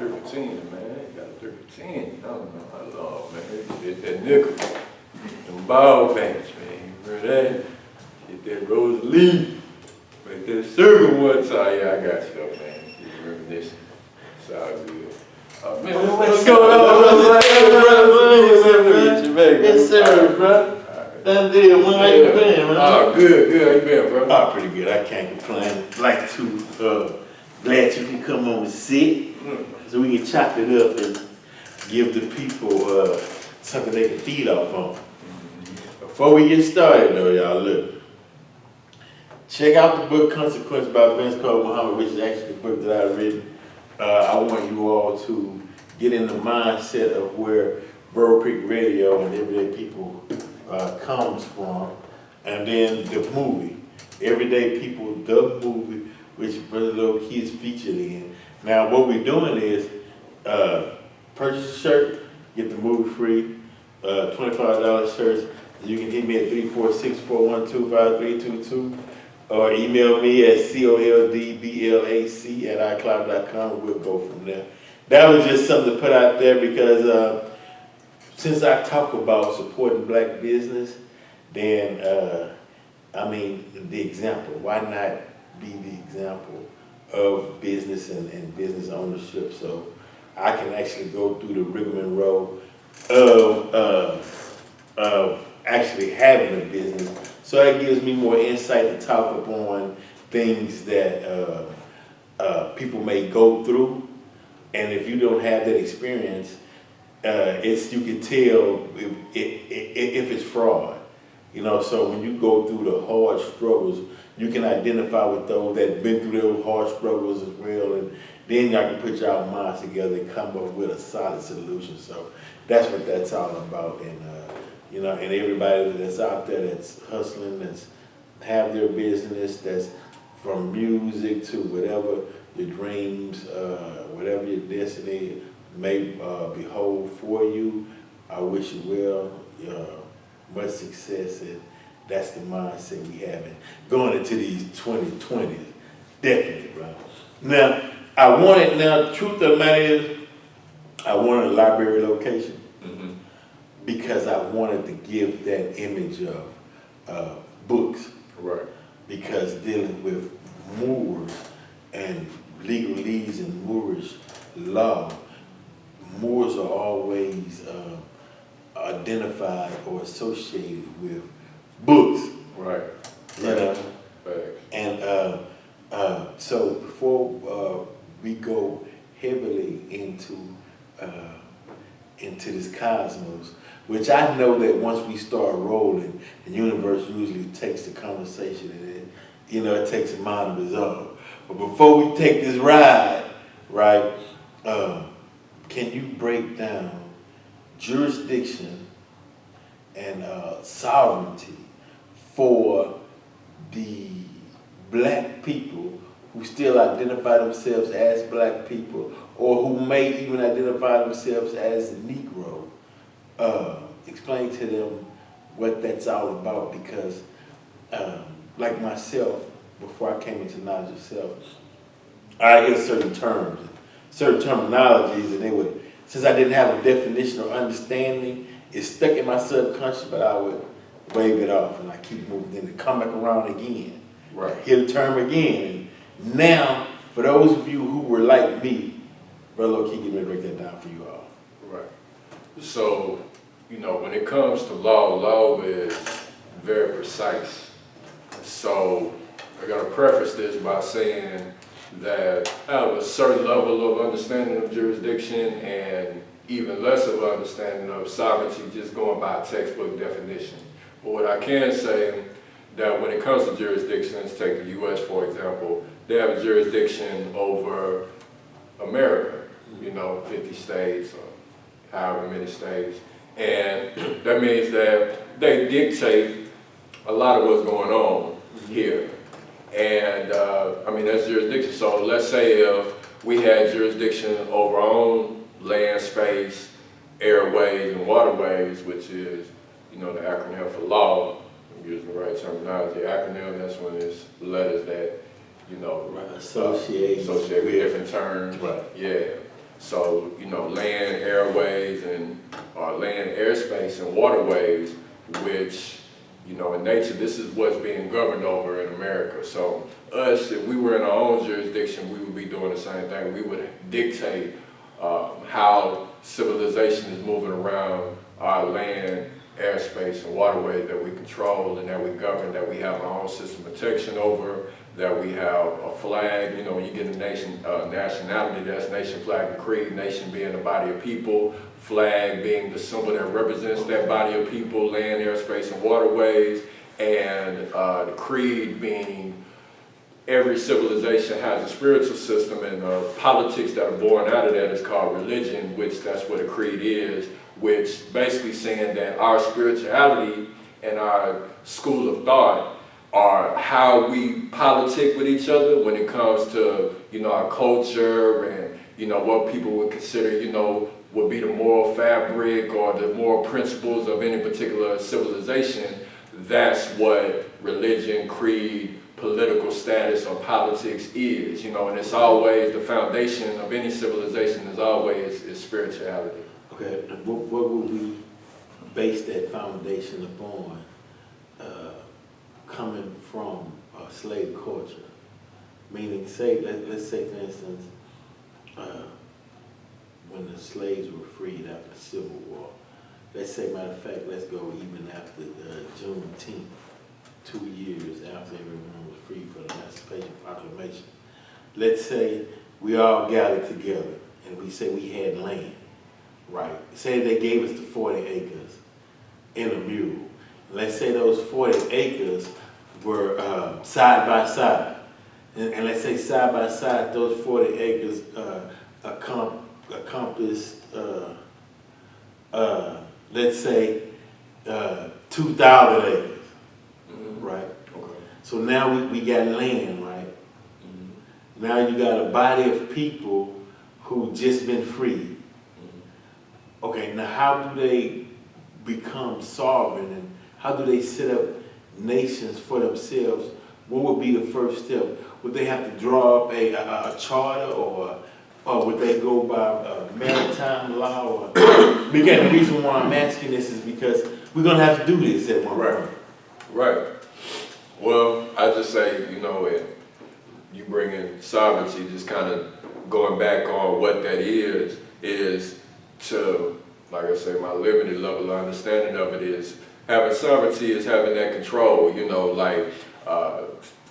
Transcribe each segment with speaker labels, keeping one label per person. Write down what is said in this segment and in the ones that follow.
Speaker 1: 13, man. Got 13. I don't know how long, man. Hit that nickel. Them ball pants, man. You remember that? Hit that Rosalie. Make that circle one time. Yeah, I got you though, man. You reminiscing. It's all good. Man, what's going on, brother?
Speaker 2: Yes, sir, bro. That deal, man, how you been, man?
Speaker 1: Oh, good. How you been, bro?
Speaker 2: Oh, pretty good. I can't complain. Like to, glad you can come on and sit so we can chop it up and give the people something they can feed off on. Before we get started, though, y'all, look. Check out the book Consequence by Vince Cole Muhammad, which is actually the book that I've written. I want you all to get in the mindset of where Burro Creek Radio and Everyday People comes from. And then the movie, Everyday People, the movie, which Brother Low Key is featured in. Now, what we're doing is purchase a shirt, get the movie free, $25 shirts. You can hit me at 346-412-5322 or email me at coldblac@icloud.com. We'll go from there. That was just something to put out there because since I talk about supporting black business, then, I mean, the example, why not be the example of business and business ownership? So I can actually go through the rigmarole of actually having a business. So that gives me more insight to talk upon things that people may go through. And if you don't have that experience, you can tell if it's fraud. You know, so when you go through the hard struggles, you can identify with those that have been through those hard struggles as well, and then y'all can put y'all minds together and come up with a solid solution. So that's what that's all about. And you know, and everybody that's out there that's hustling, that's have their business, that's from music to whatever your dreams, whatever your destiny may behold for you, I wish you well, much success, and that's the mindset we have going into these 2020s, definitely, bro. Now, truth of the matter is, I wanted a library location because I wanted to give that image of books.
Speaker 1: Right.
Speaker 2: Because dealing with Moors and legalese and Moorish law, Moors are always identified or associated with books.
Speaker 1: Right.
Speaker 2: You know?
Speaker 1: Facts.
Speaker 2: And so before we go heavily into this cosmos, which I know that once we start rolling, the universe usually takes the conversation and it takes a mind of its own. But before we take this ride, right, can you break down jurisdiction and sovereignty for the black people who still identify themselves as black people, or who may even identify themselves as Negro? Explain to them what that's all about, because like myself, before I came into knowledge of self, I hear certain terms, certain terminologies, and they would, since I didn't have a definition or understanding, it stuck in my subconscious, but I would wave it off and I keep moving, then it come back around again.
Speaker 1: Right.
Speaker 2: Hear the term again. And now, for those of you who were like me, Brother Low Key, get ready to break that down for you all.
Speaker 1: Right. So, when it comes to law is very precise. So, I gotta preface this by saying that I have a certain level of understanding of jurisdiction and even less of an understanding of sovereignty, just going by textbook definition. But what I can say, that when it comes to jurisdictions, take the U.S. for example, they have a jurisdiction over America, 50 states or however many states. And that means that they dictate a lot of what's going on here. And that's jurisdiction. So let's say if we had jurisdiction over our own land, space, airways, and waterways, which is, the acronym for law. I'm using the right terminology. Acronym, that's when it's letters that, associate with different terms.
Speaker 2: Right.
Speaker 1: Yeah. So, land, airways, and land, airspace, and waterways, which, in nature, this is what's being governed over in America. So us, if we were in our own jurisdiction, we would be doing the same thing. We would dictate how civilization is moving around our land, airspace, and waterways that we control and that we govern, that we have our own system of protection over, that we have a flag. When you get a nation, nationality, that's nation, flag, and creed. Nation being the body of people, flag being the symbol that represents that body of people, land, airspace, and waterways, and the creed being every civilization has a spiritual system, and politics that are born out of that is called religion, which that's what a creed is, which basically saying that our spirituality and our school of thought are how we politic with each other when it comes to, our culture and, what people would consider, would be the moral fabric or the moral principles of any particular civilization. That's what religion, creed, political status, or politics is, and it's always the foundation of any civilization is always is spirituality.
Speaker 2: Okay, what would we base that foundation upon, coming from slave culture? Meaning, let's say, for instance, when the slaves were freed after the Civil War. Let's say, matter of fact, let's go even after Juneteenth, 2 years after everyone was free for the Emancipation Proclamation. Let's say we all gathered together and we say we had land, right? Say they gave us the 40 acres in a mule. Let's say those 40 acres were side by side. And let's say side by side, those 40 acres encompassed, let's say, 2,000 acres. Right.
Speaker 1: Okay.
Speaker 2: So now we got land, right? Mm-hmm. Now you got a body of people who just been freed. Mm-hmm. Okay, now how do they become sovereign and how do they set up nations for themselves? What would be the first step? Would they have to draw up a charter or would they go by maritime law? Because the reason why I'm asking this is because we're going to have to do this at one point.
Speaker 1: Right. Well, I just say, and you bring in sovereignty, just kind of going back on what that is to, like I say, my limited level of understanding of it is having sovereignty is having that control, like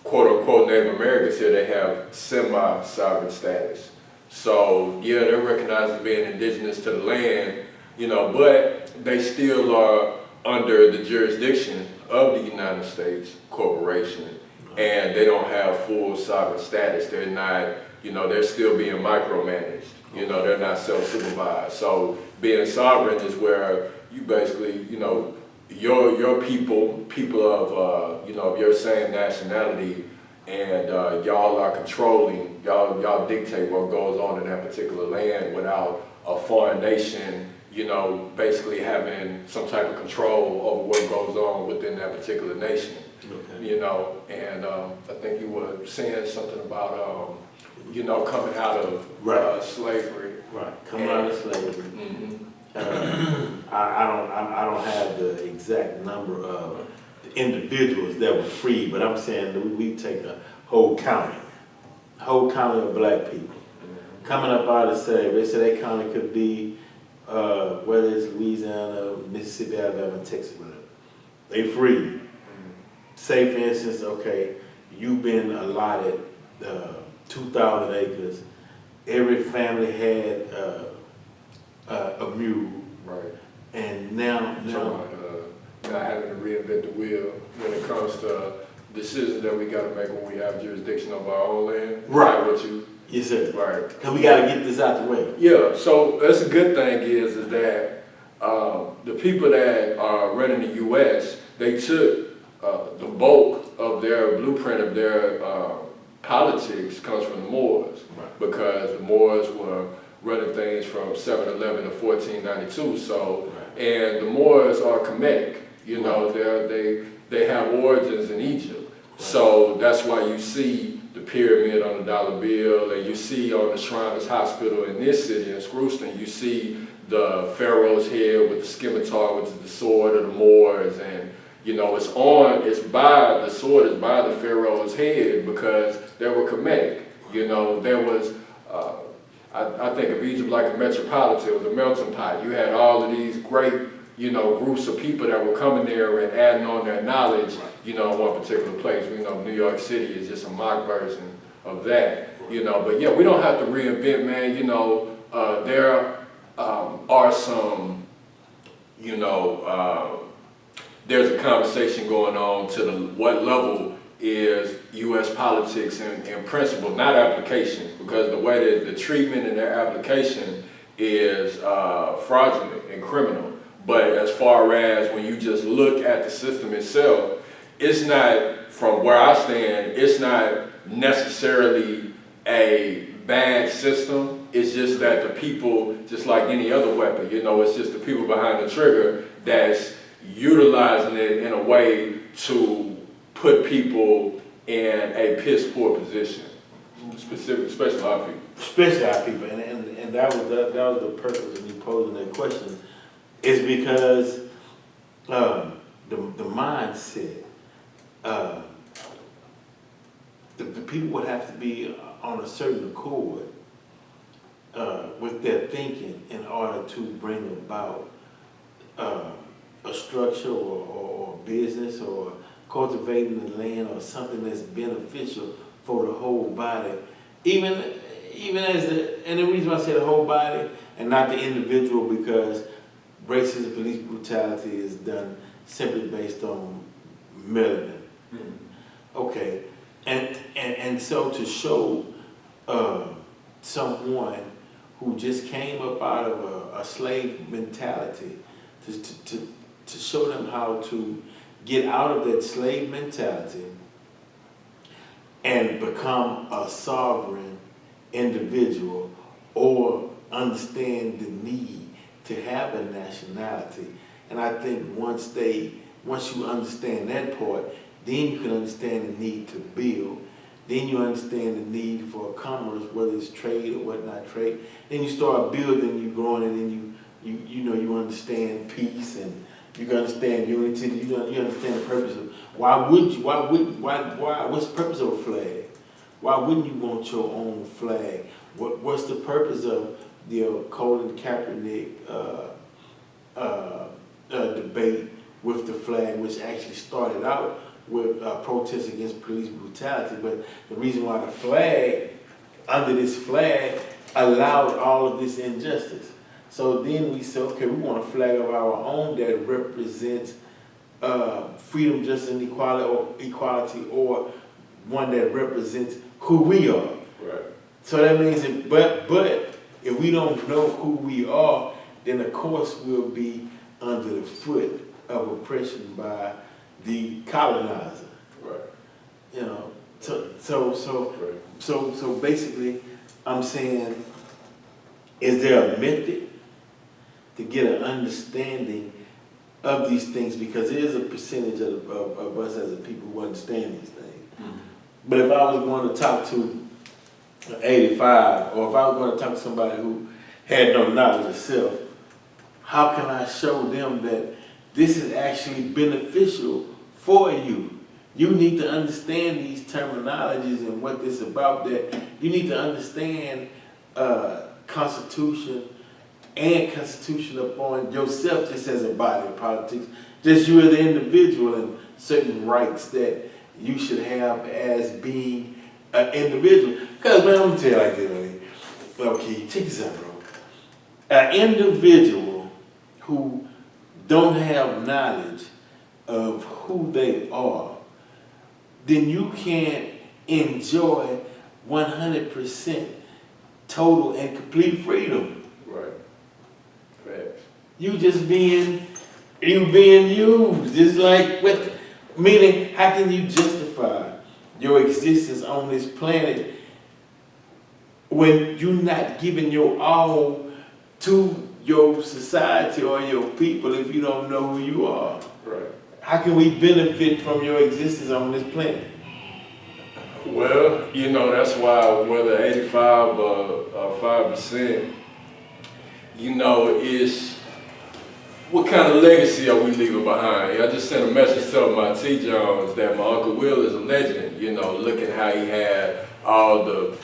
Speaker 1: quote unquote Native Americans here, they have semi-sovereign status. So yeah, they're recognized as being indigenous to the land, but they still are under the jurisdiction of the United States corporation, and they don't have full sovereign status. They're not, they're still being micromanaged. They're not self-supervised. So being sovereign is where you basically, your people of, of your same nationality, and y'all are controlling, y'all dictate what goes on in that particular land without a foreign nation, basically having some type of control over what goes on within that particular nation. Okay. And I think you were saying something about, coming out of slavery.
Speaker 2: Right, coming out of slavery. Mm-hmm. I don't have the exact number of individuals that were free, but I'm saying that we take a whole county of black people coming up out of slavery. They say that county could be whether it's Louisiana, Mississippi, Alabama, Texas, whatever. They free. Say for instance, okay, you've been allotted 2,000 acres. Every family had a mule. Right. And now
Speaker 1: not having to reinvent the wheel when it comes to decisions that we got to make when we have jurisdiction of our own land.
Speaker 2: Right.
Speaker 1: What you?
Speaker 2: Yes, sir.
Speaker 1: Right.
Speaker 2: Because we got to get this out the way.
Speaker 1: Yeah. So that's a good thing is that the people that are running the U.S. they took the bulk of their blueprint of their politics comes from the Moors, right. Because the Moors were running things from 711 to 1492. So, right. And the Moors are Kemetic. They have origins in Egypt. Right. So that's why you see the pyramid on the dollar bill, and you see on the Shriners Hospital in this city, in Screwston, you see the Pharaoh's head with the scimitar, which is the sword of the Moors, and you know, the sword is by the Pharaoh's head because they were Kemetic. You know, there was, I think of Egypt like a metropolitan, it was a melting pot. You had all of these great, you know, groups of people that were coming there and adding on their knowledge, you know, in one particular place. We know New York City is just a mock version of that, you know. But yeah, we don't have to reinvent, man. You know, there are some, you know, there's a conversation going on to what level is U.S. politics in principle, not application, because the way that the treatment in their application is fraudulent and criminal. But as far as when you just look at the system itself, it's not, from where I stand, it's not necessarily a bad system. It's just that the people, just like any other weapon, you know, it's just the people behind the trigger that's utilizing it in a way to put people in a piss poor position, especially our people.
Speaker 2: Especially our people, and that was the purpose of me posing that question, is because the mindset, the people would have to be on a certain accord with their thinking in order to bring about a structure or business or cultivating the land or something that's beneficial for the whole body, even as and the reason why I say the whole body and not the individual, because racism, police brutality is done simply based on melanin. Okay, and so to show someone who just came up out of a slave mentality, to show them how to get out of that slave mentality and become a sovereign individual, or understand the need to have a nationality. And I think once you understand that part, then you can understand the need to build. Then you understand the need for commerce, whether it's trade or what not trade. Then you start building, you growing, and then you understand peace, and you can understand unity. You understand the purpose of what's the purpose of a flag? Why wouldn't you want your own flag? What's the purpose of the Colin Kaepernick debate with the flag, which actually started out with protests against police brutality? But the reason why the flag, under this flag, allowed all of this injustice. So then we said, okay, we want a flag of our own that represents freedom, justice, and equality, or one that represents who we are.
Speaker 1: Right. So
Speaker 2: that means, but if we don't know who we are, then of course we'll be under the foot of oppression by the colonizer.
Speaker 1: Right.
Speaker 2: You know, so basically, I'm saying, is there a method to get an understanding of these things? Because there is a percentage of us as a people who understand these things. Mm-hmm. But if I was going to talk to 85, or if I was going to talk to somebody who had no knowledge of self, how can I show them that this is actually beneficial for you? You need to understand these terminologies and what this is about. That you need to understand Constitution and Constitution upon yourself, just as a body of politics, just you as an individual, and certain rights that you should have as being an individual. Because, man, I'm going to tell you like this, man. Okay, check this out, bro. An individual who don't have knowledge of who they are, then you can't enjoy 100% total and complete freedom.
Speaker 1: Right. Facts.
Speaker 2: You being used. It's like, meaning, how can you justify your existence on this planet when you're not giving your all to your society or your people if you don't know who you are?
Speaker 1: Right.
Speaker 2: How can we benefit from your existence on this planet?
Speaker 1: Well, you know, that's why whether 85 or 5%, you know, is what kind of legacy are we leaving behind? I just sent a message telling my T. Jones that my Uncle Will is a legend, you know, look at how he had all the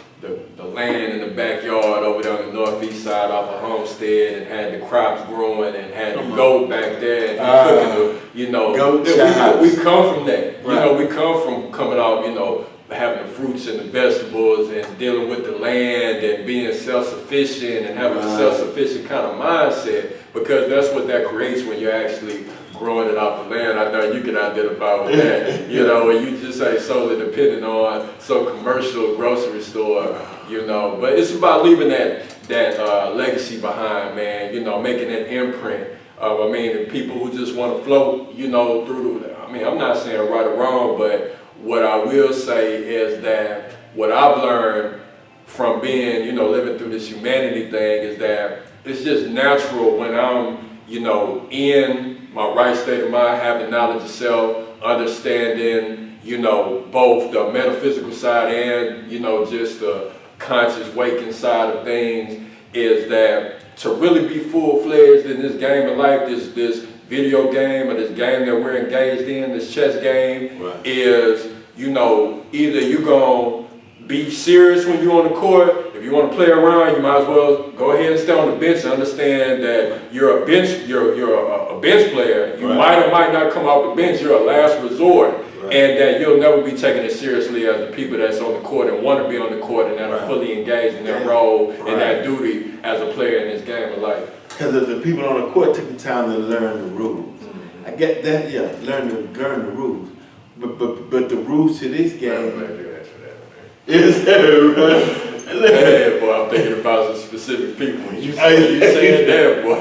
Speaker 1: land in the backyard over there on the northeast side off of Homestead and had the crops growing and had the goat back there and cooking the, you know, we come from that. You know, we come from coming off, you know, having the fruits and the vegetables and dealing with the land and being self-sufficient and having a self-sufficient kind of mindset, because that's what that creates when you're actually growing it off the land. I know you can identify with that, you know, and you just ain't solely dependent on some commercial grocery store, you know, but it's about leaving that legacy behind, man, you know, making that imprint of, I mean, the people who just want to float, you know, through, I mean, I'm not saying right or wrong, but what I will say is that what I've learned from being, you know, living through this humanity thing is that it's just natural when I'm, you know, in my right state of mind, having knowledge of self, understanding, you know, both the metaphysical side and, you know, just the conscious waking side of things, is that to really be full-fledged in this game of life, this video game or this game that we're engaged in, this chess game, is, you know, either you're going to be serious when you're on the court. If you want to play around, you might as well go ahead and stay on the bench and understand that you're a bench, you're a bench player. You might or might not come off the bench. You're a last resort, and that you'll never be taken as seriously as the people that's on the court and want to be on the court and that are fully engaged in their role and that duty as a player in this game of life.
Speaker 2: Because the people on the court took the time to learn the rules. I get that, learn the rules. But the rules to this game is right.
Speaker 1: Hey, boy, I'm thinking about some specific people. You saying that, boy.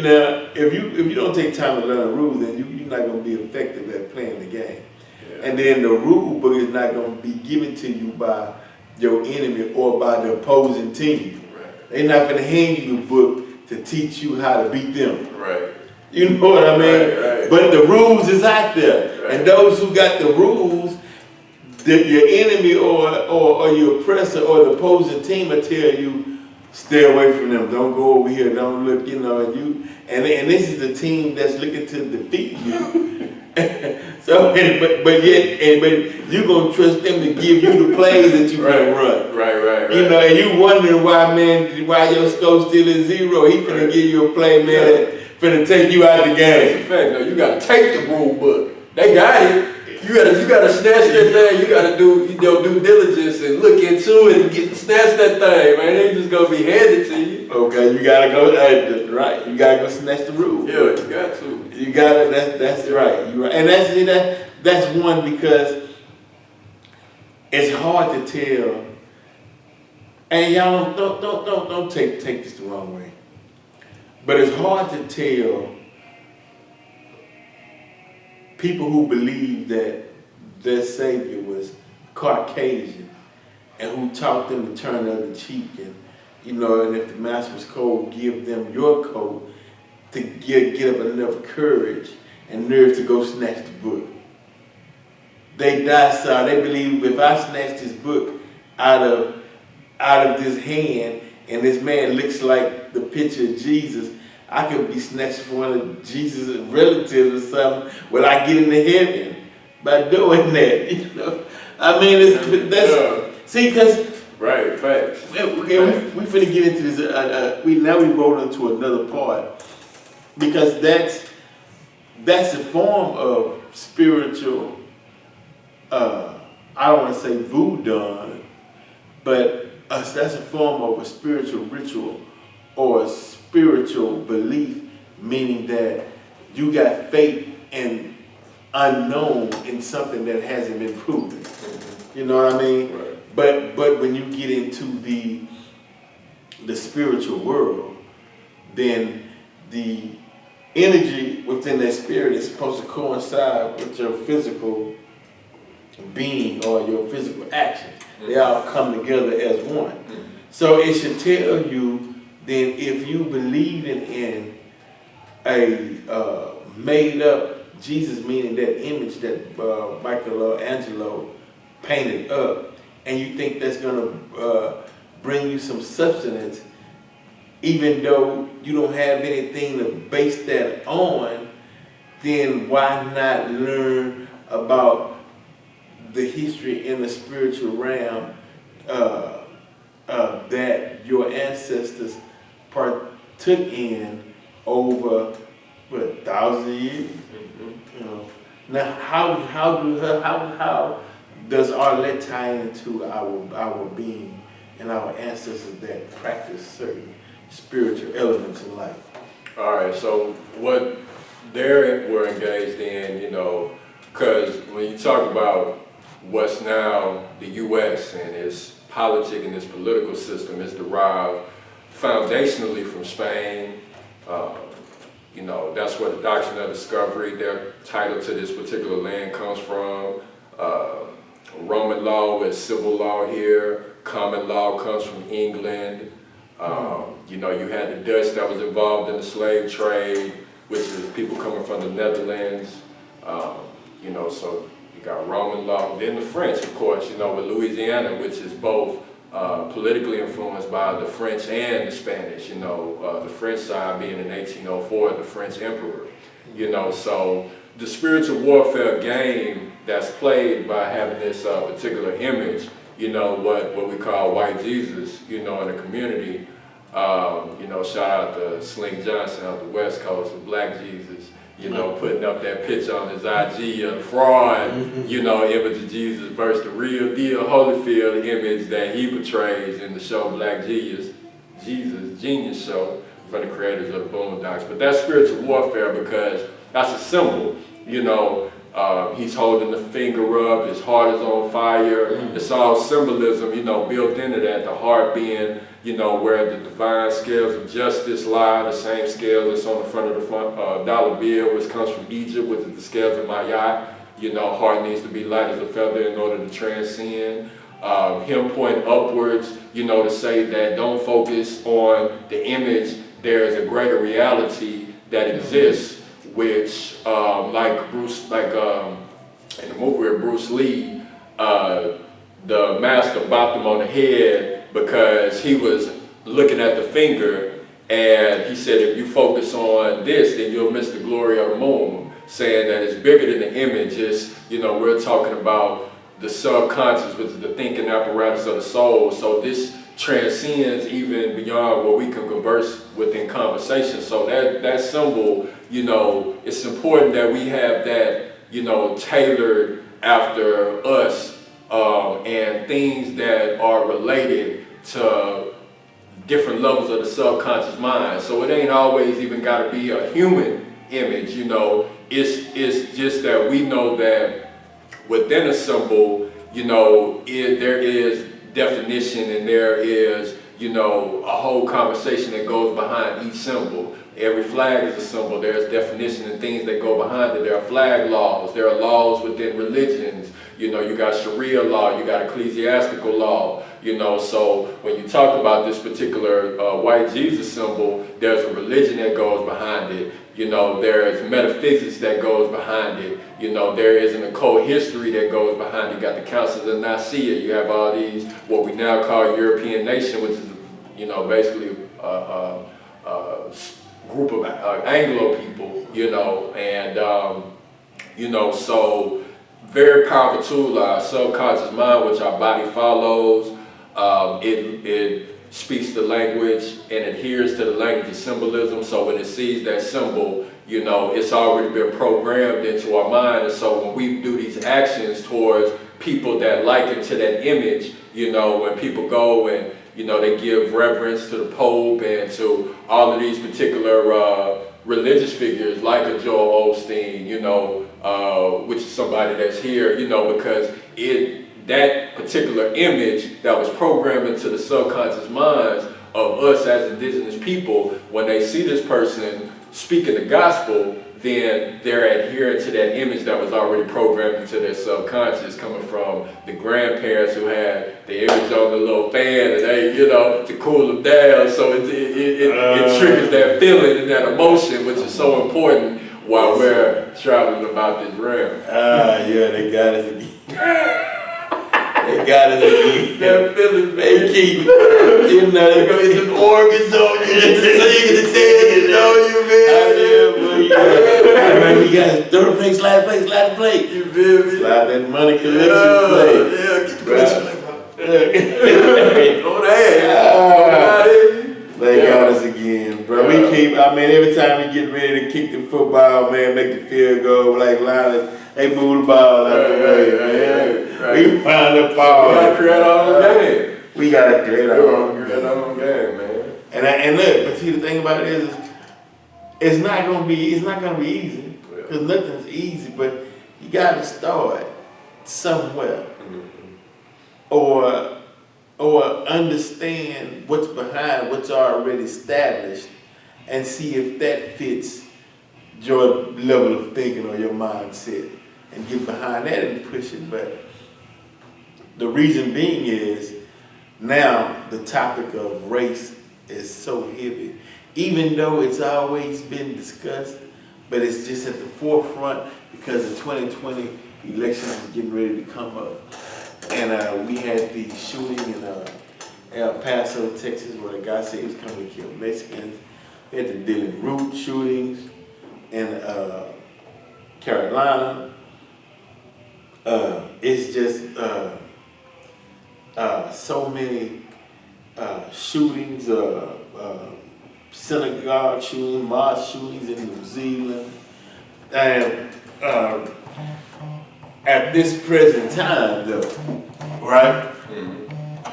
Speaker 2: Now, if you don't take time to learn the rules, then you're not going to be effective at playing the game. Yeah. And then the rule book is not going to be given to you by your enemy or by the opposing team. Right. They're not going to hand you the book to teach you how to beat them. Right. You know what I mean? Right. But the rules is out there. Right. And those who got the rules, your enemy or your oppressor or the opposing team will tell you, stay away from them. Don't go over here. Don't look, you know, and this is the team that's looking to defeat you. So, but you're gonna trust them to give you the plays that you can run. Right. You know, and you wondering why your score still is 0. He finna give you a play, man, that finna take you out the game.
Speaker 1: In fact, no, you gotta take the rule book. They got it. You gotta snatch that thing. You gotta do due diligence and look into it and snatch that thing, man. It ain't just gonna be handed to you.
Speaker 2: Okay, you gotta go right. You gotta go snatch the rule.
Speaker 1: Yeah, you got to.
Speaker 2: You gotta. That's right. You right. And that's one, because it's hard to tell. And y'all don't take this the wrong way. But it's hard to tell people who believe that their Savior was Caucasian and who taught them to turn the other cheek, and, you know, and if the master was cold, give them your coat, to get up enough courage and nerve to go snatch the book. They docile. They believe if I snatch this book out of this hand and this man looks like the picture of Jesus, I could be snatched from one of Jesus' relatives or something. Will I get into heaven by doing that? You know, I mean, see, because
Speaker 1: right, facts.
Speaker 2: Okay, we finna get into this. We roll into another part, because that's a form of spiritual. I don't want to say voodoo, but that's a form of a spiritual ritual or a spiritual belief, meaning that you got faith in unknown in something that hasn't been proven. You know what I mean? Right. But when you get into the spiritual world, then the energy within that spirit is supposed to coincide with your physical being or your physical actions. They all come together as one. So it should tell you then, if you believe in a made up Jesus meaning that image that Michelangelo painted up, and you think that's gonna bring you some substance, even though you don't have anything to base that on, then why not learn about the history in the spiritual realm that your ancestors partook in over what, thousands of years? You know. Now, how does Arlette tie into our being and our ancestors that practice certain spiritual elements in life?
Speaker 1: All right, so what they were engaged in, you know, because when you talk about what's now the U.S. and its politic and its political system is derived foundationally from Spain. You know, that's where the doctrine of discovery, their title to this particular land comes from. Roman law is civil law here. Common law comes from England. You know, you had the Dutch that was involved in the slave trade, which is people coming from the Netherlands. You know, so you got Roman law. Then the French, of course, you know, with Louisiana, which is both politically influenced by the French and the Spanish, you know, the French side being in 1804, the French emperor, you know, so the spiritual warfare game that's played by having this particular image, you know, what we call white Jesus, you know, in the community, you know, shout out to Sling Johnson out the West Coast, of Black Jesus, you know, putting up that picture on his IG of the fraud, you know, image of Jesus versus the real deal Holyfield image that he portrays in the show Black Jesus, Genius Show, from the creators of the Boondocks. But that's spiritual warfare because that's a symbol, you know. He's holding the finger up, his heart is on fire. It's all symbolism, you know, built into that, the heart being, you know, where the divine scales of justice lie, the same scale that's on the front of the dollar bill, which comes from Egypt, which is the scales of Mayat. You know, heart needs to be light as a feather in order to transcend. Him pointing upwards, you know, to say that don't focus on the image, there's a greater reality that exists, which, in the movie with Bruce Lee, the master bopped him on the head because he was looking at the finger, and he said, if you focus on this, then you'll miss the glory of the moon, saying that it's bigger than the image. It's, you know, we're talking about the subconscious, which is the thinking apparatus of the soul. So this transcends even beyond what we can converse within conversation. So that symbol, you know, it's important that we have that, you know, tailored after us, and things that are related to different levels of the subconscious mind. So it ain't always even got to be a human image, you know. It's just that we know that within a symbol, you know, there is definition and there is, you know, a whole conversation that goes behind each symbol. Every flag is a symbol. There's definition and things that go behind it. There are flag laws. There are laws within religions. You know, you got Sharia law. You got ecclesiastical law. You know, so when you talk about this particular white Jesus symbol, there's a religion that goes behind it. You know, there's metaphysics that goes behind it. You know, there is an occult history that goes behind it. You got the Council of Nicaea. You have all these, what we now call European nation, which is, you know, basically group of Anglo people, you know, and, you know, so very powerful tool, our subconscious mind, which our body follows. It speaks the language and adheres to the language of symbolism. So when it sees that symbol, you know, it's already been programmed into our mind. And so when we do these actions towards people that liken to that image, you know, when people go and, you know, they give reverence to the Pope and to all of these particular religious figures like a Joel Osteen, you know, which is somebody that's here, you know, because that particular image that was programmed into the subconscious minds of us as indigenous people, when they see this person speaking the gospel, then they're adhering to that image that was already programmed into their subconscious, coming from the grandparents who had the image on the little fan and they, you know, to cool them down. So it triggers that feeling and that emotion, which is so important while we're traveling about this realm.
Speaker 2: Yeah, they got us again. They got us again.
Speaker 1: That feeling,
Speaker 2: They
Speaker 1: man.
Speaker 2: keep, you know,
Speaker 1: They gonna get them organs on you, get the singing, the dancing on you, man.
Speaker 2: I remember you guys throw the plate, slide the plate, slide the plate.
Speaker 1: You feel me?
Speaker 2: Slide that money collection plate.
Speaker 1: Yeah, get the
Speaker 2: Bruh.
Speaker 1: collection. Go ahead.
Speaker 2: They got us again, bro. We keep, I mean, every time we get ready to kick the football, man, make the field goal, like Lionel, they move the ball out the way, man.
Speaker 1: Right.
Speaker 2: We find the ball.
Speaker 1: We gotta create our own game.
Speaker 2: We gotta create our own
Speaker 1: Create our
Speaker 2: game.
Speaker 1: own game, man.
Speaker 2: And look, but see the thing about it is, it's not gonna be easy, because nothing's easy, but you gotta start somewhere. Or understand what's behind what's already established and see if that fits your level of thinking or your mindset and get behind that and push it. But the reason being is now the topic of race is so heavy, even though it's always been discussed, but it's just at the forefront because the 2020 election is getting ready to come up. And we had the shooting in El Paso, Texas, where a guy said he was coming to kill Mexicans. We had the Dylan Root shootings in Carolina. It's just so many shootings, synagogue shootings, mosque shootings in New Zealand. And at this present time, though, right?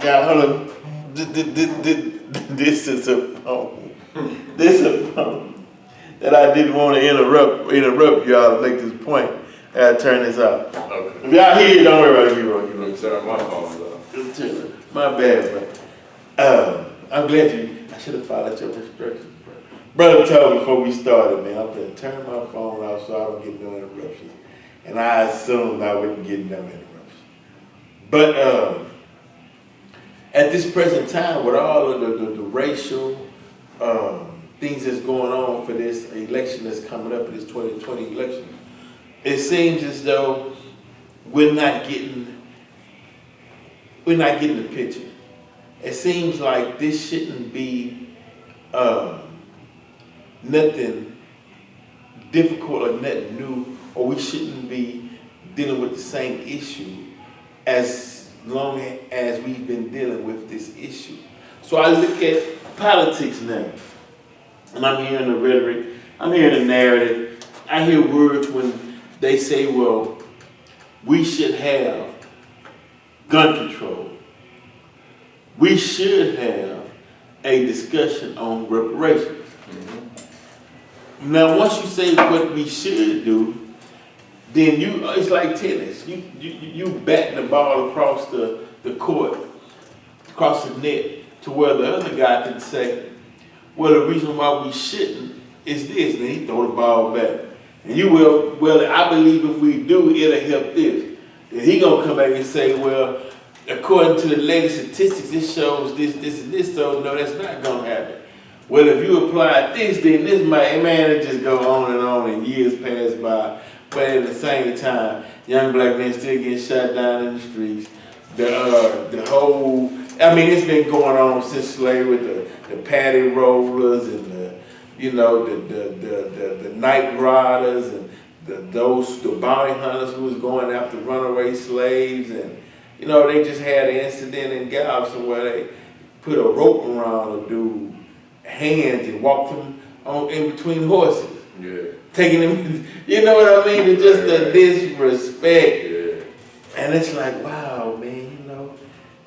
Speaker 2: Now, hold on. This is a phone. This is a phone that I didn't want to interrupt y'all to make this point. I gotta turn this off.
Speaker 1: Okay.
Speaker 2: If y'all hear it, don't worry about it. You
Speaker 1: You turn my phone off.
Speaker 2: My bad, bro. I'm glad I should have followed your instructions, bro. Brother told me before we started, man, I'm gonna turn my phone off so I don't get no interruptions. And I assumed I wouldn't get no interruptions. But at this present time, with all of the racial things that's going on for this election that's coming up, this 2020 election, it seems as though we're not getting the picture. It seems like this shouldn't be nothing difficult or nothing new, or we shouldn't be dealing with the same issue as long as we've been dealing with this issue. So I look at politics now, and I'm hearing the rhetoric, I'm hearing the narrative, I hear words when they say, well, we should have gun control. We should have a discussion on reparations. Now, once you say what we should do, then it's like tennis. You bat the ball across the court, across the net, to where the other guy can say, well, the reason why we shouldn't is this, and he throw the ball back. And you will, well, I believe if we do, it'll help this. Then he gonna come back and say, well, according to the latest statistics, it shows this, and this, so no, that's not gonna happen. Well, if you apply this, then this might, man, it just go on, and years pass by. But at the same time, young black men still getting shot down in the streets. The whole, I mean, it's been going on since slavery with the patty rollers and the night riders and the bounty hunters who was going after runaway slaves, and they just had an incident in Galveston where they put a rope around a dude's hands and walked him in between horses.
Speaker 1: Yeah.
Speaker 2: Taking him, you know what I mean? It's just a disrespect.
Speaker 1: Yeah.
Speaker 2: And it's like, wow, man,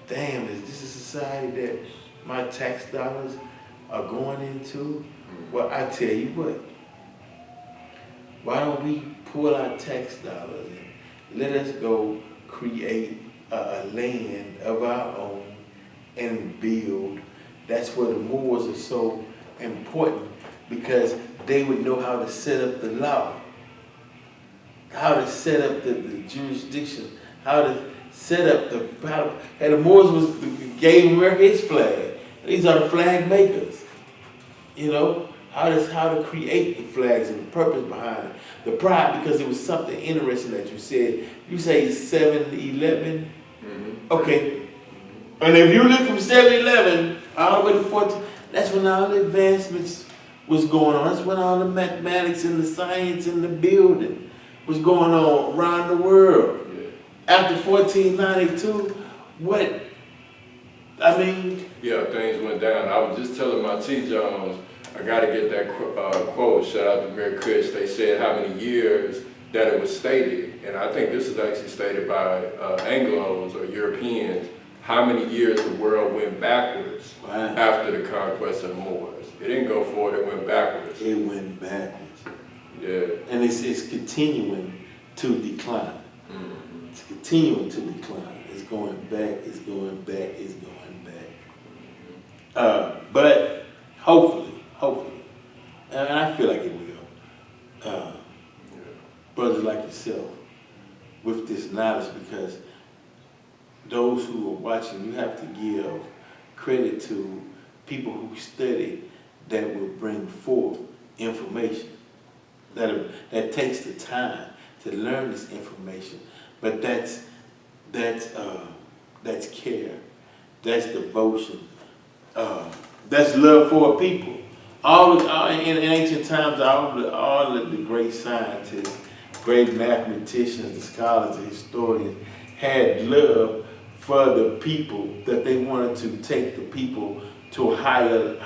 Speaker 2: damn, is this a society that my tax dollars are going into? Well, I tell you what, why don't we pull our tax dollars and let us go create a land of our own and build. That's where the Moors are so important, because they would know how to set up the law, how to set up the jurisdiction, how to set up and the Moors gave America its flag. These are the flag makers, how to create the flags and the purpose behind it, the pride, because it was something interesting that you said. You say 7-11, okay, and if you look from 7-11 all the way to 14, that's when all the advancements was going on. That's when all the mathematics and the science and the building was going on around the world. After 1492, what? I mean,
Speaker 1: yeah, things went down. I was just telling my T. Jones, I got to get that quote. Shout out to Greg Kush. They said how many years that it was stated, and I think this is actually stated by Anglos or Europeans. How many years the world went backwards after the conquest of the Moors? It didn't go forward. It went backwards.
Speaker 2: It went backwards.
Speaker 1: Yeah.
Speaker 2: And it's continuing to decline. It's continuing to decline. It's going back. It's going back. It's going back. But hopefully, and I feel like it will. Brothers like yourself, with this knowledge, because those who are watching, you have to give credit to people who study that will bring forth information, that takes the time to learn this information. But that's care, that's devotion, that's love for a people. In ancient times, all of the great scientists, great mathematicians, the scholars, the historians had love for the people, that they wanted to take the people to higher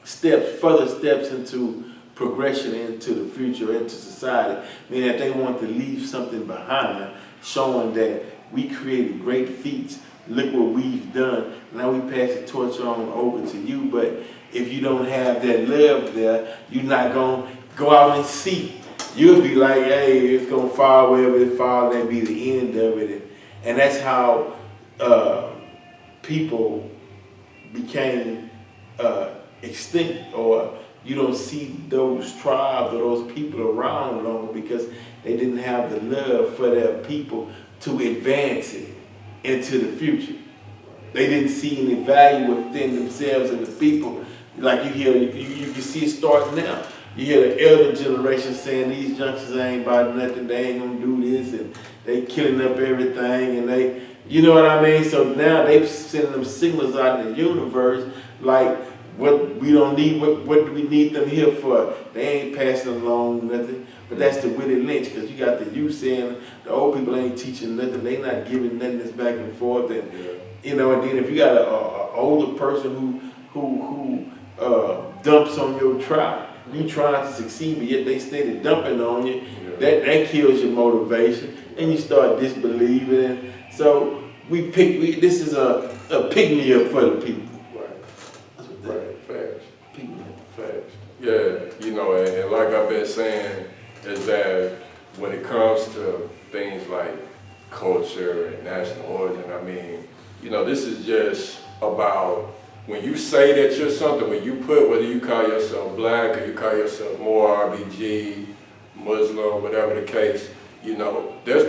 Speaker 2: steps, further steps into progression, into the future, into society. Meaning that they want to leave something behind, showing that we created great feats. Look what we've done. Now we pass the torch on over to you. But if you don't have that love there, you're not gonna go out and see. You'll be like, hey, it's gonna fall wherever it falls, that'll be the end of it. And that's how people became extinct, or you don't see those tribes or those people around longer, because they didn't have the love for their people to advance it into the future. They didn't see any value within themselves and the people. Like you hear, you can see it starting now. You hear the elder generation saying these youngsters ain't about nothing, they ain't gonna do this, and they killing up everything, and they, you know what I mean? So now they sending them signals out in the universe, like, what we don't need, what do we need them here for? They ain't passing along nothing. But that's the Willie Lynch, because you got the youth saying the old people ain't teaching nothing, they not giving nothing that's back and forth, and you know, and then if you got an older person who dumps on your tribe, you trying to succeed, but yet they steady dumping on you, that kills your motivation, and you start disbelieving. And so this is a pick-me-up for the people.
Speaker 1: Right, facts. Facts. Yeah, you know, and like I've been saying, is that when it comes to things like culture and national origin, I mean, you know, this is just about when you say that you're something, when you put, whether you call yourself black or you call yourself more RBG, Muslim, whatever the case, you know, there's